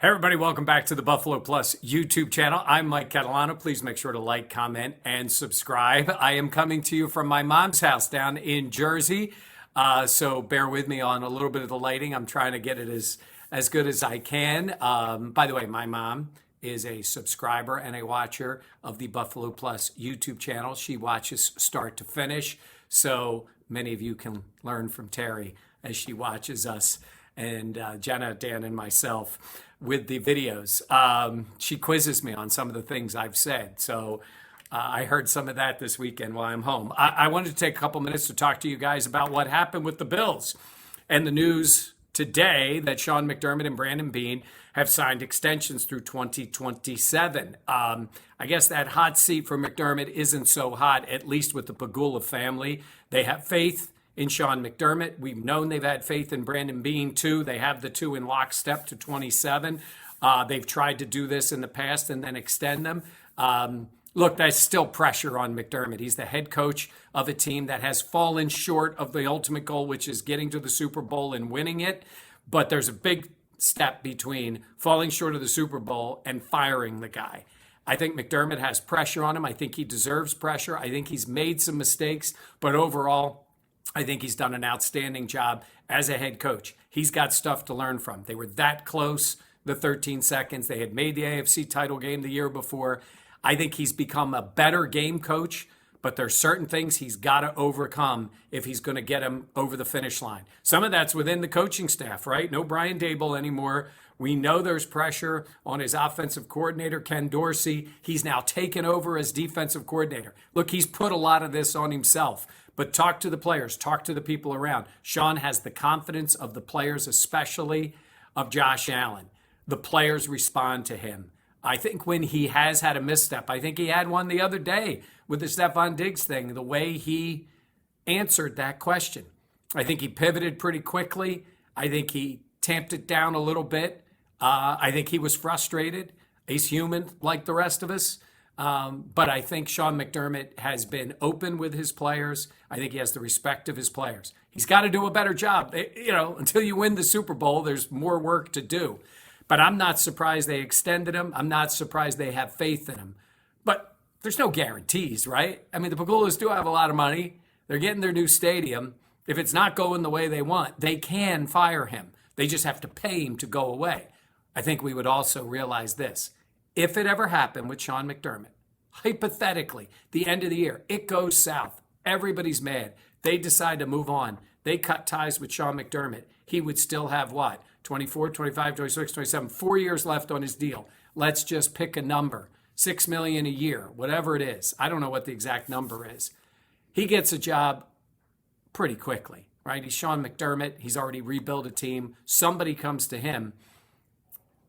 Hey everybody, welcome back to the Buffalo Plus YouTube channel. I'm Mike Catalana. Please make sure to like, comment, and subscribe. I am coming to you from my mom's house down in Jersey, so bear with me on a little bit of the lighting. I'm trying to get it as good as I can. By the way, my mom is a subscriber and a watcher of the Buffalo Plus YouTube channel. She watches start to finish, so many of you can learn from Terry as she watches us and Jenna, Dan, and myself with the videos. She quizzes me on some of the things I've said. So I heard some of that this weekend while I'm home. I wanted to take a couple minutes to talk to you guys about what happened with the Bills and the news today that Sean McDermott and Brandon Beane have signed extensions through 2027. I guess that hot seat for McDermott isn't so hot, at least with the Pegula family. They have faith in Sean McDermott. We've known they've had faith in Brandon Beane too. They have the two in lockstep to 27. They've tried to do this in the past and then extend them. Look, there's still pressure on McDermott. He's the head coach of a team that has fallen short of the ultimate goal, which is getting to the Super Bowl and winning it. But there's a big step between falling short of the Super Bowl and firing the guy. I think McDermott has pressure on him. I think he deserves pressure. I think he's made some mistakes, but overall, I think he's done an outstanding job as a head coach. He's got stuff to learn from. They were that close, the 13 seconds. They had made the AFC title game the year before. I think he's become a better game coach, but there's certain things he's got to overcome if he's going to get him over the finish line. Some of that's within the coaching staff, right? No Brian Daboll anymore. We know there's pressure on his offensive coordinator, Ken Dorsey. He's now taken over as defensive coordinator. Look, he's put a lot of this on himself. But talk to the players, talk to the people around. Sean has the confidence of the players, especially of Josh Allen. The players respond to him. I think when he has had a misstep, I think he had one the other day with the Stephon Diggs thing, the way he answered that question. I think he pivoted pretty quickly. I think he tamped it down a little bit. I think he was frustrated. He's human like the rest of us. But I think Sean McDermott has been open with his players. I think he has the respect of his players. He's got to do a better job. Until you win the Super Bowl, there's more work to do. But I'm not surprised they extended him. I'm not surprised they have faith in him. But there's no guarantees, right? I mean, the Pegulas do have a lot of money. They're getting their new stadium. If it's not going the way they want, they can fire him. They just have to pay him to go away. I think we would also realize this. If it ever happened with Sean McDermott, hypothetically, the end of the year, it goes south. Everybody's mad. They decide to move on. They cut ties with Sean McDermott. He would still have what? 24, 25, 26, 27, 4 years left on his deal. Let's just pick a number. $6 million a year, whatever it is. I don't know what the exact number is. He gets a job pretty quickly, right? He's Sean McDermott. He's already rebuilt a team. Somebody comes to him.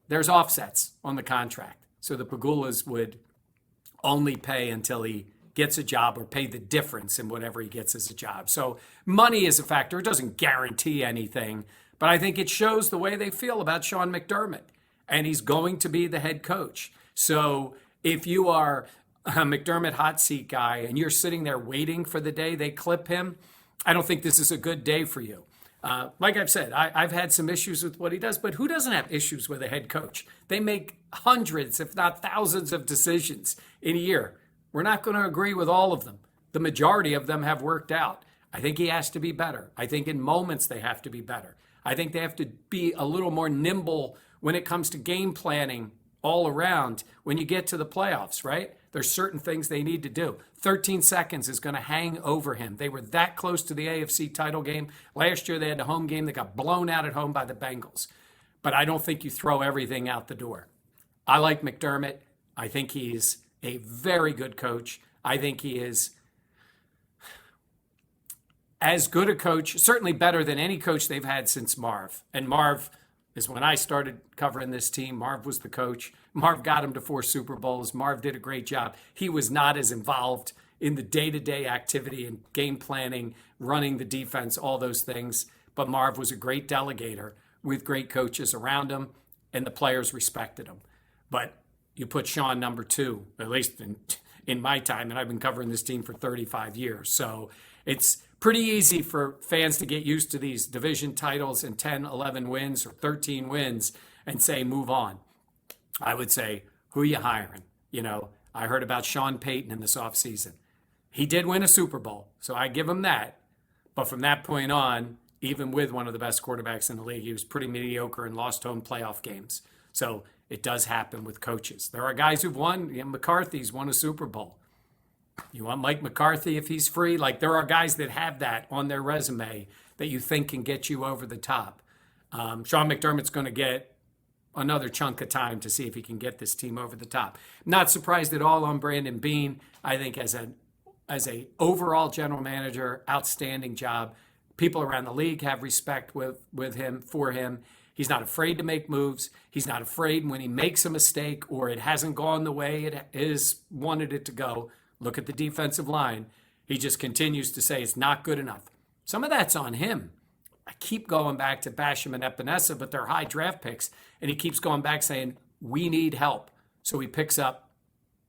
There's offsets on the contract. So the Pegulas would only pay until he gets a job or pay the difference in whatever he gets as a job. So money is a factor. It doesn't guarantee anything, but I think it shows the way they feel about Sean McDermott, and he's going to be the head coach. So if you are a McDermott hot seat guy and you're sitting there waiting for the day they clip him, I don't think this is a good day for you. Like I've said, I've had some issues with what he does, but who doesn't have issues with a head coach? They make hundreds, if not thousands of decisions in a year. We're not going to agree with all of them. The majority of them have worked out. I think he has to be better. I think in moments they have to be better. I think they have to be a little more nimble when it comes to game planning all around when you get to the playoffs, right? There's certain things they need to do. 13 seconds is going to hang over him. They were that close to the AFC title game. Last year they had a home game that got blown out at home by the Bengals. But I don't think you throw everything out the door. I like McDermott. I think he's a very good coach. I think he is as good a coach, certainly better than any coach they've had since Marv. And Marv is when I started covering this team. Marv was the coach. Marv got him to 4 Super Bowls. Marv did a great job. He was not as involved in the day-to-day activity and game planning, running the defense, all those things. But Marv was a great delegator with great coaches around him, and the players respected him. But you put Sean number 2, at least in my time, and I've been covering this team for 35 years. So it's pretty easy for fans to get used to these division titles and 10, 11 wins or 13 wins and say, move on. I would say, who are you hiring? I heard about Sean Payton in this offseason. He did win a Super Bowl, so I give him that. But from that point on, even with one of the best quarterbacks in the league, he was pretty mediocre and lost home playoff games. So it does happen with coaches. There are guys who've won. McCarthy's won a Super Bowl. You want Mike McCarthy if he's free? There are guys that have that on their resume that you think can get you over the top. Sean McDermott's going to get another chunk of time to see if he can get this team over the top. Not surprised at all on Brandon Beane. I think as a overall general manager, outstanding job. People around the league have respect with him, for him. He's not afraid to make moves. He's not afraid when he makes a mistake or it hasn't gone the way it is wanted it to go. Look at the defensive line. He just continues to say it's not good enough. Some of that's on him. I keep going back to Basham and Epinesa, but they're high draft picks. And he keeps going back saying, we need help. So he picks up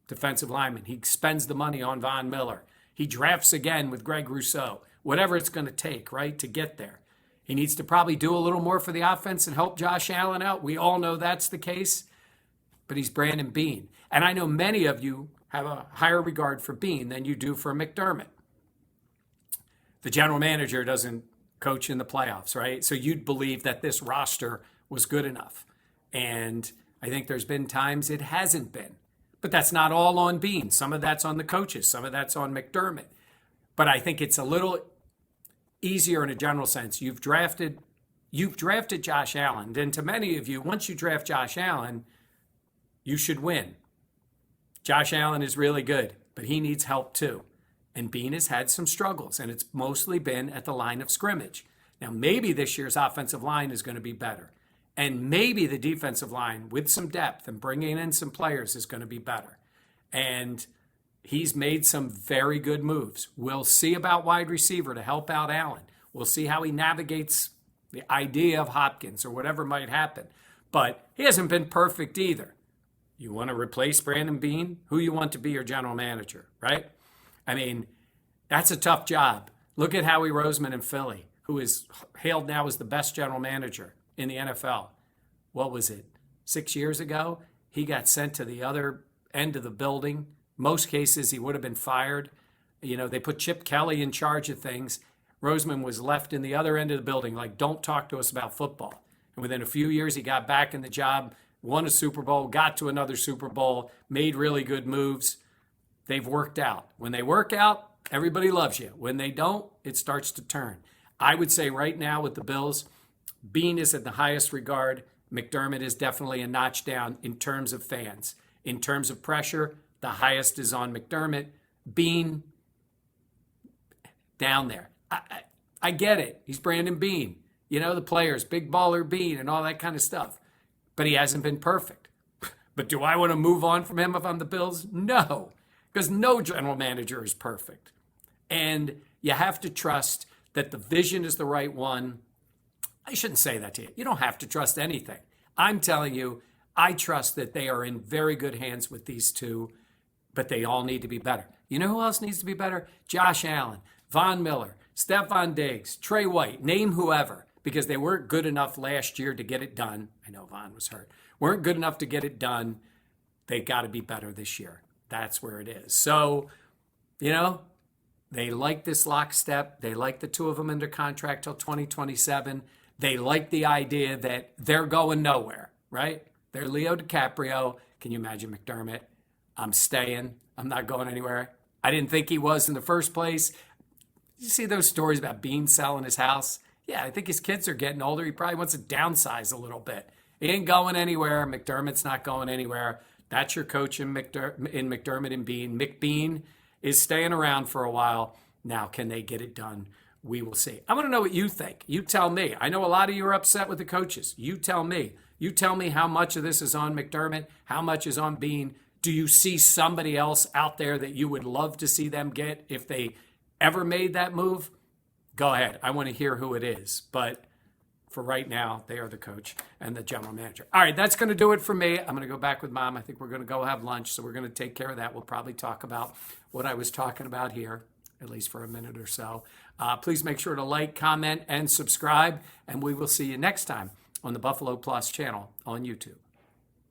defensive linemen. He spends the money on Von Miller. He drafts again with Greg Rousseau. Whatever it's going to take, right, to get there. He needs to probably do a little more for the offense and help Josh Allen out. We all know that's the case. But he's Brandon Beane. And I know many of you have a higher regard for Beane than you do for McDermott. The general manager doesn't coach in the playoffs, right? So you'd believe that this roster was good enough. And I think there's been times it hasn't been. But that's not all on Beane. Some of that's on the coaches. Some of that's on McDermott. But I think it's a little easier in a general sense. You've drafted Josh Allen. And to many of you, once you draft Josh Allen, you should win. Josh Allen is really good, but he needs help too. And Beane has had some struggles, and it's mostly been at the line of scrimmage. Now, maybe this year's offensive line is going to be better. And maybe the defensive line, with some depth and bringing in some players, is going to be better. And he's made some very good moves. We'll see about wide receiver to help out Allen. We'll see how he navigates the idea of Hopkins or whatever might happen. But he hasn't been perfect either. You want to replace Brandon Beane? Who you want to be your general manager, right? I mean, that's a tough job. Look at Howie Roseman in Philly, who is hailed now as the best general manager in the NFL. What was it? 6 years ago, he got sent to the other end of the building. Most cases, he would have been fired. They put Chip Kelly in charge of things. Roseman was left in the other end of the building, like, don't talk to us about football. And within a few years, he got back in the job, won a Super Bowl, got to another Super Bowl, made really good moves. They've worked out. When they work out, everybody loves you. When they don't, it starts to turn. I would say right now with the Bills, Beane is at the highest regard. McDermott is definitely a notch down in terms of fans. In terms of pressure, the highest is on McDermott. Beane, down there. I get it. He's Brandon Beane. The players, big baller Beane and all that kind of stuff. But he hasn't been perfect. But do I want to move on from him if I'm the Bills? No, because no general manager is perfect. And you have to trust that the vision is the right one. I shouldn't say that to you. You don't have to trust anything. I'm telling you, I trust that they are in very good hands with these two, but they all need to be better. You know who else needs to be better? Josh Allen, Von Miller, Stephon Diggs, Trey White, name whoever, because they weren't good enough last year to get it done. I know Von was hurt. Weren't good enough to get it done. They got to be better this year. That's where it is. So, they like this lockstep. They like the two of them under contract till 2027. They like the idea that they're going nowhere, right? They're Leo DiCaprio. Can you imagine McDermott? I'm staying. I'm not going anywhere. I didn't think he was in the first place. You see those stories about Beane selling his house? Yeah, I think his kids are getting older. He probably wants to downsize a little bit. He ain't going anywhere. McDermott's not going anywhere. That's your coach in McDermott and Beane. McBEANE is staying around for a while. Now, can they get it done? We will see. I want to know what you think. You tell me. I know a lot of you are upset with the coaches. You tell me. You tell me how much of this is on McDermott, how much is on Beane. Do you see somebody else out there that you would love to see them get if they ever made that move? Go ahead. I want to hear who it is. But for right now, they are the coach and the general manager. All right, that's going to do it for me. I'm going to go back with Mom. I think we're going to go have lunch, so we're going to take care of that. We'll probably talk about what I was talking about here, at least for a minute or so. Please make sure to like, comment, and subscribe, and we will see you next time on the Buffalo Plus channel on YouTube.